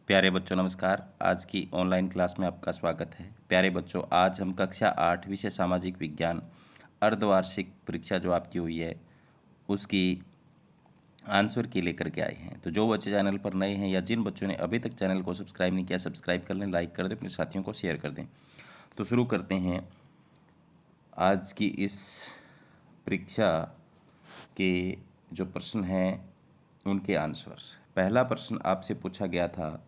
प्यारे बच्चों नमस्कार। आज की ऑनलाइन क्लास में आपका स्वागत है। प्यारे बच्चों, आज हम कक्षा 8 विषय सामाजिक विज्ञान अर्धवार्षिक परीक्षा जो आपकी हुई है उसकी आंसर की लेकर के आए हैं। तो जो बच्चे चैनल पर नए हैं या जिन बच्चों ने अभी तक चैनल को सब्सक्राइब नहीं किया, सब्सक्राइब कर लें, लाइक कर दें, अपने साथियों को शेयर कर दें। तो शुरू करते हैं आज की इस परीक्षा के जो प्रश्न हैं उनके आंसर। पहला प्रश्न आपसे पूछा गया था,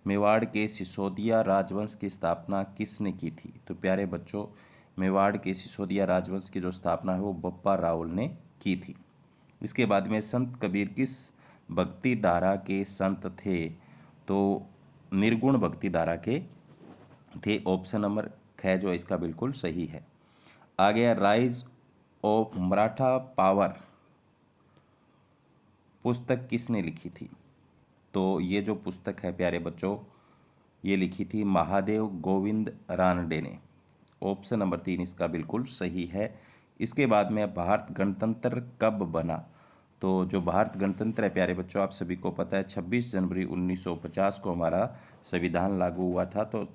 मेवाड़ के सिसोदिया राजवंश की स्थापना किसने की थी? तो प्यारे बच्चों, मेवाड़ के सिसोदिया राजवंश की जो स्थापना है वो बप्पा रावल ने की थी। इसके बाद में संत कबीर किस भक्ति धारा के संत थे? तो निर्गुण भक्ति धारा के थे। ऑप्शन नंबर ख जो इसका बिल्कुल सही है। आ गया, राइज ऑफ मराठा पावर पुस्तक किसने लिखी थी? तो ये जो पुस्तक है प्यारे बच्चों, ये लिखी थी महादेव गोविंद रानडे ने। ऑप्शन नंबर 3 इसका बिल्कुल सही है। इसके बाद में भारत गणतंत्र कब बना? तो जो भारत गणतंत्र है प्यारे बच्चों, आप सभी को पता है 26 जनवरी 1950 को हमारा संविधान लागू हुआ था। तो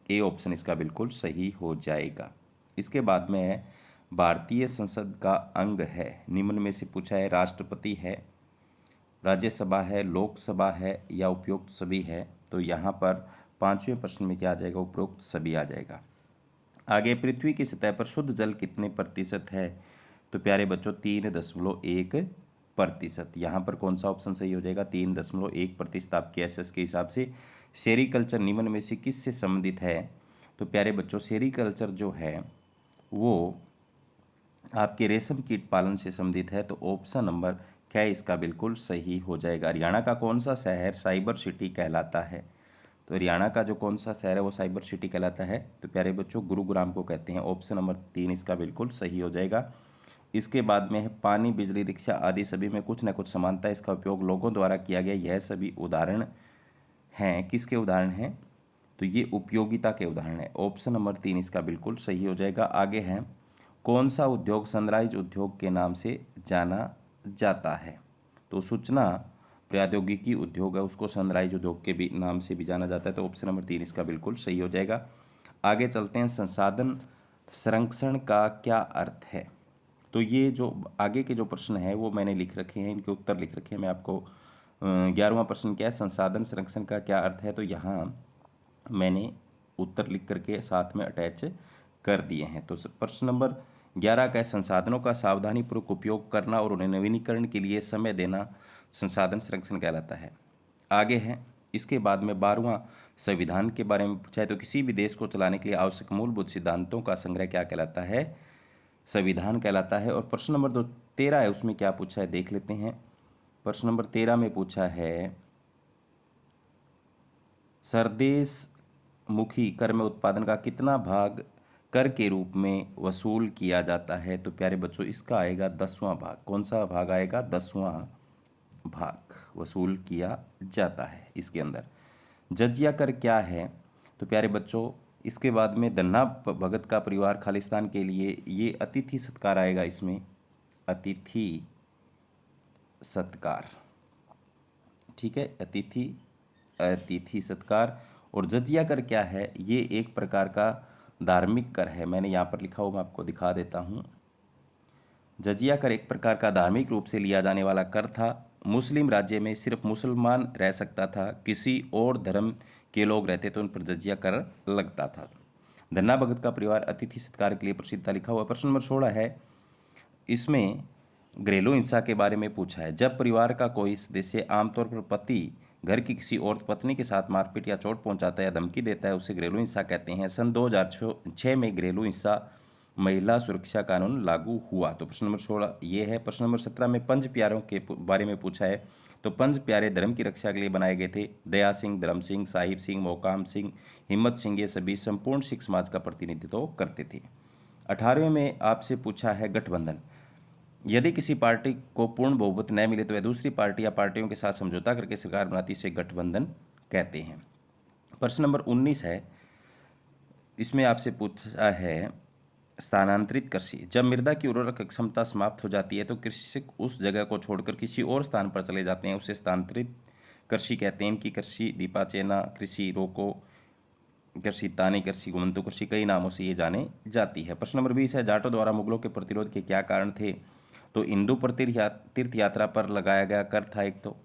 ए ऑप्शन इसका बिल्कुल सही हो जाएगा। इसके बाद में है, भारतीय संसद का अंग है निम्न में से पूछा है, राष्ट्रपति है, राज्यसभा है, लोकसभा है या उपयुक्त सभी है? तो यहाँ पर पांचवें प्रश्न में क्या आ जाएगा? उपरोक्त सभी आ जाएगा। आगे, पृथ्वी की सतह पर शुद्ध जल कितने प्रतिशत है? तो प्यारे बच्चों 3.1%। यहाँ पर कौन सा ऑप्शन सही हो जाएगा? 3.1% आपके एसएस के हिसाब से। सेरीकल्चर निम्न में से किससे संबंधित है? तो प्यारे बच्चों, सेरीकल्चर जो है वो आपके रेशम कीट पालन से संबंधित है। तो ऑप्शन नंबर क्या इसका बिल्कुल सही हो जाएगा। हरियाणा का कौन सा शहर साइबर सिटी कहलाता है? तो हरियाणा का जो कौन सा शहर है वो साइबर सिटी कहलाता है? तो प्यारे बच्चों, गुरुग्राम को कहते हैं। ऑप्शन नंबर 3 इसका बिल्कुल सही हो जाएगा। इसके बाद में है, पानी, बिजली, रिक्शा आदि सभी में कुछ न कुछ समानता है, इसका उपयोग लोगों द्वारा किया गया। यह सभी उदाहरण हैं, किसके उदाहरण हैं? तो ये उपयोगिता के उदाहरण है। ऑप्शन नंबर 3 इसका बिल्कुल सही हो जाएगा। आगे है, कौन सा उद्योग सनराइज उद्योग के नाम से जाना जाता है? तो सूचना प्रौद्योगिकी उद्योग है, उसको सनराइज उद्योग के भी नाम से भी जाना जाता है। तो ऑप्शन नंबर 3 इसका बिल्कुल सही हो जाएगा। आगे चलते हैं, संसाधन संरक्षण का क्या अर्थ है? तो ये जो आगे के जो प्रश्न है वो मैंने लिख रखे हैं, इनके उत्तर लिख रखे हैं। मैं आपको 11वां प्रश्न क्या है, संसाधन संरक्षण का क्या अर्थ है? तो यहाँ मैंने उत्तर लिख करके साथ में अटैच कर दिए हैं। तो प्रश्न नंबर 11 का है, संसाधनों का सावधानीपूर्वक उपयोग करना और उन्हें नवीनीकरण के लिए समय देना संसाधन संरक्षण कहलाता है। आगे है, इसके बाद में 12वां संविधान के बारे में पूछा है। तो किसी भी देश को चलाने के लिए आवश्यक मूलभूत सिद्धांतों का संग्रह क्या कहलाता है? संविधान कहलाता है। और प्रश्न नंबर 13 है, उसमें क्या पूछा है देख लेते हैं। प्रश्न नंबर 13 में पूछा है, सरदेश मुखी कर में उत्पादन का कितना भाग कर के रूप में वसूल किया जाता है? तो प्यारे बच्चों, इसका आएगा 10वां भाग। कौन सा भाग आएगा? 10वां भाग वसूल किया जाता है इसके अंदर। जजिया कर क्या है? तो प्यारे बच्चों, इसके बाद में धन्ना भगत का परिवार खालिस्तान के लिए, ये अतिथि सत्कार आएगा इसमें, अतिथि सत्कार। ठीक है, अतिथि सत्कार। और जजिया कर क्या है? ये एक प्रकार का धार्मिक कर है। मैंने यहाँ पर लिखा हुआ, मैं आपको दिखा देता हूँ। जजिया कर एक प्रकार का धार्मिक रूप से लिया जाने वाला कर था। मुस्लिम राज्य में सिर्फ मुसलमान रह सकता था, किसी और धर्म के लोग रहते तो उन पर जजिया कर लगता था। धन्ना भगत का परिवार अतिथि सत्कार के लिए प्रसिद्ध था, लिखा हुआ। प्रश्न नंबर 16 है, इसमें घरेलू हिंसा के बारे में पूछा है। जब परिवार का कोई सदस्य, आमतौर पर पति, घर की किसी और पत्नी के साथ मारपीट या चोट पहुंचाता है या धमकी देता है, उसे घरेलू हिंसा कहते हैं। सन 2006 में घरेलू हिंसा महिला सुरक्षा कानून लागू हुआ। तो प्रश्न नंबर 16 ये है। प्रश्न नंबर 17 में पंच प्यारों के बारे में पूछा है। तो पंच प्यारे धर्म की रक्षा के लिए बनाए गए थे। दया सिंह, धर्म सिंह, साहिब सिंह, मोकाम सिंह, हिम्मत सिंह, ये सभी संपूर्ण सिख समाज का प्रतिनिधित्व करते थे। 18वें में आपसे पूछा है, गठबंधन। यदि किसी पार्टी को पूर्ण बहुमत न मिले तो वह दूसरी पार्टी या पार्टियों के साथ समझौता करके सरकार बनाती, इसे गठबंधन कहते हैं। प्रश्न नंबर 19 है, इसमें आपसे पूछा है, स्थानांतरित कृषि। जब मृदा की उर्वरक क्षमता समाप्त हो जाती है तो कृषक उस जगह को छोड़कर किसी और स्थान पर चले जाते हैं, उसे स्थानांतरित कृषि कहते हैं इनकी। कृषि दीपाचेना, कृषि रोको, कृषि तानी, कृषि गुमंतु, कृषि कई नामों से ये जाने जाती है। प्रश्न नंबर 20 है, जाटों द्वारा मुगलों के प्रतिरोध के क्या कारण थे? तो हिंदू पर तीर्थ यात्रा पर लगाया गया कर था एक। तो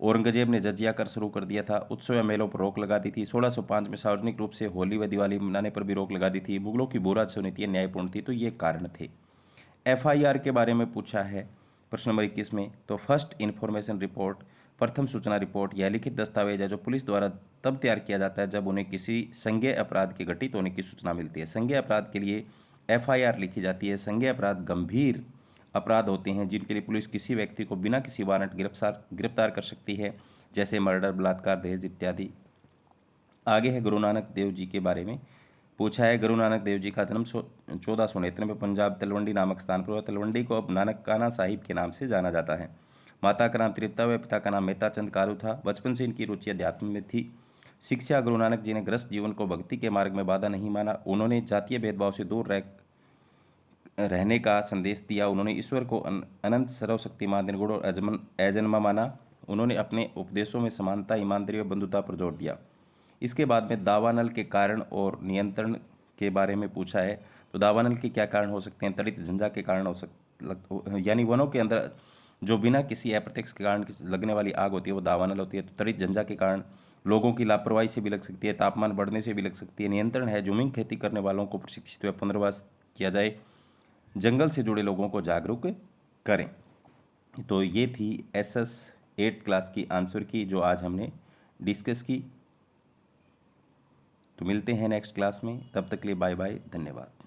औरंगजेब ने जजिया कर शुरू कर दिया था। उत्सव या मेलों पर रोक लगा दी थी। 1605 में सार्वजनिक रूप से होली व दिवाली मनाने पर भी रोक लगा दी थी। मुगलों की भू राजस्व नीति न्यायपूर्ण थी। तो ये कारण थे। एफआईआर के बारे में पूछा है प्रश्न नंबर 21 में। तो फर्स्ट इन्फॉर्मेशन रिपोर्ट, प्रथम सूचना रिपोर्ट, यह लिखित दस्तावेज है जो पुलिस द्वारा तब तैयार किया जाता है जब उन्हें किसी संज्ञेय अपराध के घटित होने की सूचना मिलती है। संज्ञेय अपराध के लिए एफआईआर लिखी जाती है। संज्ञेय अपराध गंभीर अपराध होते हैं जिनके लिए पुलिस किसी व्यक्ति को बिना किसी वारंट गिरफ्तार कर सकती है, जैसे मर्डर, बलात्कार, दहेज इत्यादि। आगे है गुरु नानक देव जी के बारे में पूछा है। गुरु नानक देव जी का जन्म 1469 में पंजाब तलवंडी नामक स्थान पर हुआ। तलवंडी को अब नानकाना साहिब के नाम से जाना जाता है। माता का नाम तृप्ता व पिता का नाम मेहता चंद कारु था। बचपन से इनकी रुचि अध्यात्म में थी। शिक्षा, गुरु नानक जी ने गृहस्थ जीवन को भक्ति के मार्ग में बाधा नहीं माना। उन्होंने जातीय भेदभाव से दूर रहने का संदेश दिया। उन्होंने ईश्वर को अनंत सर्वशक्तिमान निर्गुण और अजन्मा माना। उन्होंने अपने उपदेशों में समानता, ईमानदारी और बंधुता पर जोर दिया। इसके बाद में दावानल के कारण और नियंत्रण के बारे में पूछा है। तो दावानल के क्या कारण हो सकते हैं? तड़ित झंझा के कारण यानी वनों के अंदर जो बिना किसी अप्रत्यक्ष के कारण लगने वाली आग होती है वो दावानल होती है। तो तड़ित झंझा के कारण लोगों की लापरवाही से भी लग सकती है, तापमान बढ़ने से भी लग सकती है। नियंत्रण है, जूमिंग खेती करने वालों को प्रशिक्षित व पुनर्वास किया जाए। जंगल से जुड़े लोगों को जागरूक करें। तो ये थी SS 8th क्लास की आंसर की जो आज हमने डिस्कस की। तो मिलते हैं नेक्स्ट क्लास में, तब तक के लिए बाय बाय, धन्यवाद।